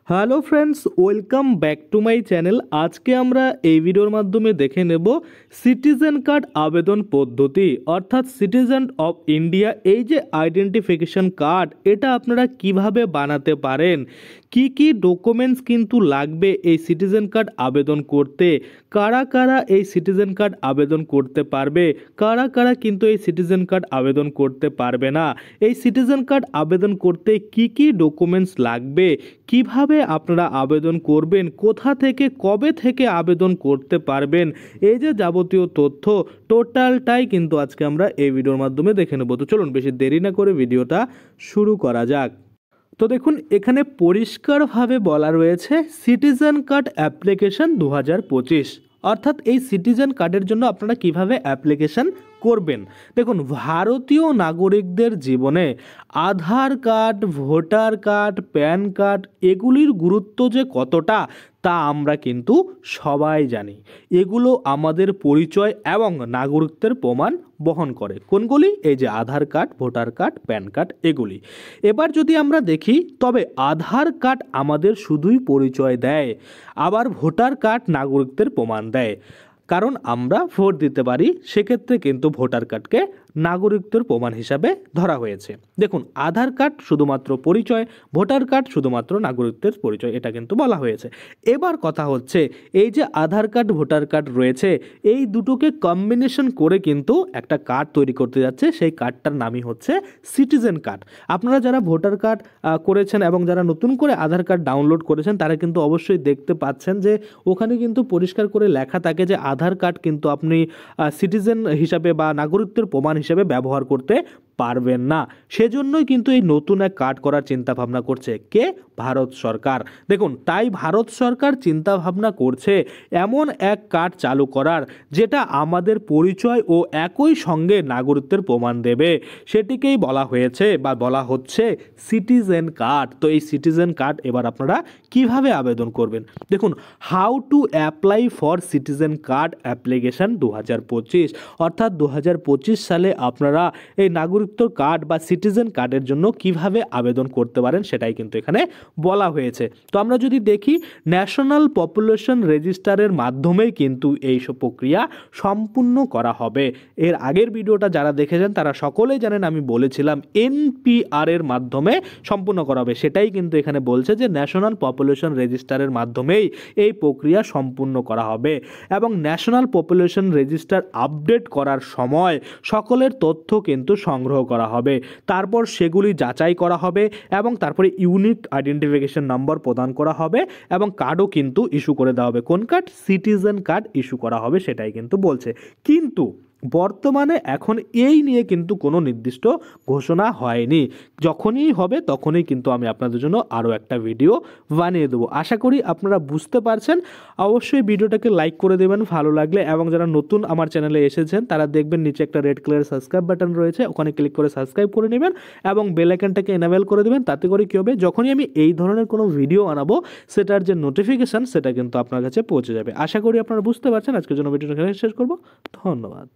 Hello friends, welcome back to my channel. আজকে আমরা এই ভিডিওর মাধ্যমে দেখে নেব সিটিজেন কার্ড আবেদন পদ্ধতি, অর্থাৎ সিটিজেন অফ ইন্ডিয়া এই যে আইডেন্টিফিকেশন কার্ড, এটা আপনারা কিভাবে বানাতে পারেন, কি কি ডকুমেন্টস কিন্তু লাগবে এই সিটিজেন কার্ড আবেদন করতে, কারা কারা এই সিটিজেন কার্ড আবেদন করতে পারবে, কারা কারা কিন্তু এই সিটিজেন কার্ড আবেদন করতে পারবে না, এই সিটিজেন কার্ড আবেদন করতে কি কি ডকুমেন্টস লাগবে, কিভাবে আপনারা আবেদন করবেন, কোথা থেকে কবে থেকে আবেদন করতে পারবেন, এই যে যাবতীয় তথ্য টোটালটাই কিন্তু আজকে আমরা এই ভিডিওর মাধ্যমে দেখে নেব। তো চলুন বেশি দেরি না করে ভিডিওটা শুরু করা যাক। তো দেখুন, এখানে পরিষ্কারভাবে বলা রয়েছে সিটিজেন কার্ড অ্যাপ্লিকেশন 2025, অর্থাৎ এই সিটিজেন কার্ডের জন্য আপনারা কিভাবে অ্যাপ্লিকেশন করবেন। দেখুন, ভারতীয় নাগরিকদের জীবনে Aadhaar card, voter card, PAN card এগুলির গুরুত্ব যে কতটা তা আমরা কিন্তু সবাই জানি। এগুলো আমাদের পরিচয় এবং নাগরিকত্বের প্রমাণ বহন করে। কোনগুলি? এই যে Aadhaar card, voter card, PAN card এগুলি। এবার যদি আমরা দেখি, তবে আধার কার্ড আমাদের শুধুই পরিচয় দেয়, আবার ভোটার কার্ড নাগরিকত্বের প্রমাণ দেয়। কারণ আমরা ভোট দিতে পারি, সেক্ষেত্রে কিন্তু ভোটার কার্ডকে নাগরিকত্বের প্রমাণ হিসাবে ধরা হয়েছে। দেখুন, আধার কার্ড শুধুমাত্র পরিচয়, ভোটার কার্ড শুধুমাত্র নাগরিকত্বের পরিচয়, এটা কিন্তু বলা হয়েছে। এবার কথা হচ্ছে, এই যে আধার কার্ড, ভোটার কার্ড রয়েছে, এই দুটোকে কম্বিনেশন করে কিন্তু একটা কার্ড তৈরি করতে যাচ্ছে। সেই কার্ডটার নামই হচ্ছে সিটিজেন কার্ড। আপনারা যারা ভোটার কার্ড করেছেন এবং যারা নতুন করে আধার কার্ড ডাউনলোড করেছেন, তারা কিন্তু অবশ্যই দেখতে পাচ্ছেন যে ওখানে কিন্তু পরিষ্কার করে লেখা থাকে যে আধার কার্ড কিন্তু আপনি সিটিজেন হিসাবে বা নাগরিকত্বের প্রমাণ হিসাবে ব্যবহার করতে পারবেন না। সেজন্যই কিন্তু এই নতুন এক কার্ড করার চিন্তা ভাবনা করছে কে? ভারত সরকার। দেখুন, তাই ভারত সরকার চিন্তা ভাবনা করছে এমন এক কার্ড চালু করার, যেটা আমাদের পরিচয় ও একই সঙ্গে নাগরিকত্বের প্রমাণ দেবে। সেটিকেই বলা হয়েছে বা বলা হচ্ছে সিটিজেন কার্ড। তো এই সিটিজেন কার্ড এবার আপনারা কিভাবে আবেদন করবেন। দেখুন, how to apply for citizen card application 2025, অর্থাৎ 2025 সালে আপনারা এই নাগরিকত্ব কার্ড বা সিটিজেন কার্ডের জন্য কিভাবে আবেদন করতে পারেন সেটাই কিন্তু এখানে বলা হয়েছে। তো আমরা যদি দেখি, ন্যাশনাল পপুলেশন রেজিস্টারের মাধ্যমেই কিন্তু এই সব প্রক্রিয়া সম্পূর্ণ করা হবে। এর আগের ভিডিওটা যারা দেখেছেন তারা সকলেই জানেন, আমি বলেছিলাম এনপিআর এর মাধ্যমে সম্পূর্ণ করা হবে। সেটাই কিন্তু এখানে বলছে যে ন্যাশনাল পপুলেশন রেজিস্টারের মাধ্যমেই এই প্রক্রিয়া সম্পূর্ণ করা হবে। এবং ন্যাশনাল পপুলেশন রেজিস্টার আপডেট করার সময় সকলের তথ্য কিন্তু সংগ্রহ করা হবে, তারপর সেগুলি যাচাই করা হবে এবং তারপরে ইউনিক আইডেন্টিফিকেশন নাম্বার প্রদান করা হবে এবং কার্ডও কিন্তু ইস্যু করে দেওয়া হবে। কোন কার্ড? সিটিজেন কার্ড ইস্যু করা হবে, সেটাই কিন্তু বলছে। কিন্তু বর্তমানে এখন এই নিয়ে কিন্তু কোনো নির্দিষ্ট ঘোষণা হয়নি। যখনই হবে তখনই কিন্তু আমি আপনাদের জন্য আরও একটা ভিডিও বানিয়ে দেবো। আশা করি আপনারা বুঝতে পারছেন। অবশ্যই ভিডিওটাকে লাইক করে দেবেন ভালো লাগলে, এবং যারা নতুন আমার চ্যানেলে এসেছেন তারা দেখবেন নিচে একটা রেড কালারের সাবস্ক্রাইব বাটন রয়েছে, ওখানে ক্লিক করে সাবস্ক্রাইব করে নেবেন এবং বেল আইকনটাকে এনাবেল করে দেবেন। তাতে করে কী হবে, যখনই আমি এই ধরনের কোনো ভিডিও আনাবো সেটার যে নোটিফিকেশান সেটা কিন্তু আপনার কাছে পৌঁছে যাবে। আশা করি আপনারা বুঝতে পারছেন। আজকের জন্য ভিডিওটা শেষ করবো। ধন্যবাদ।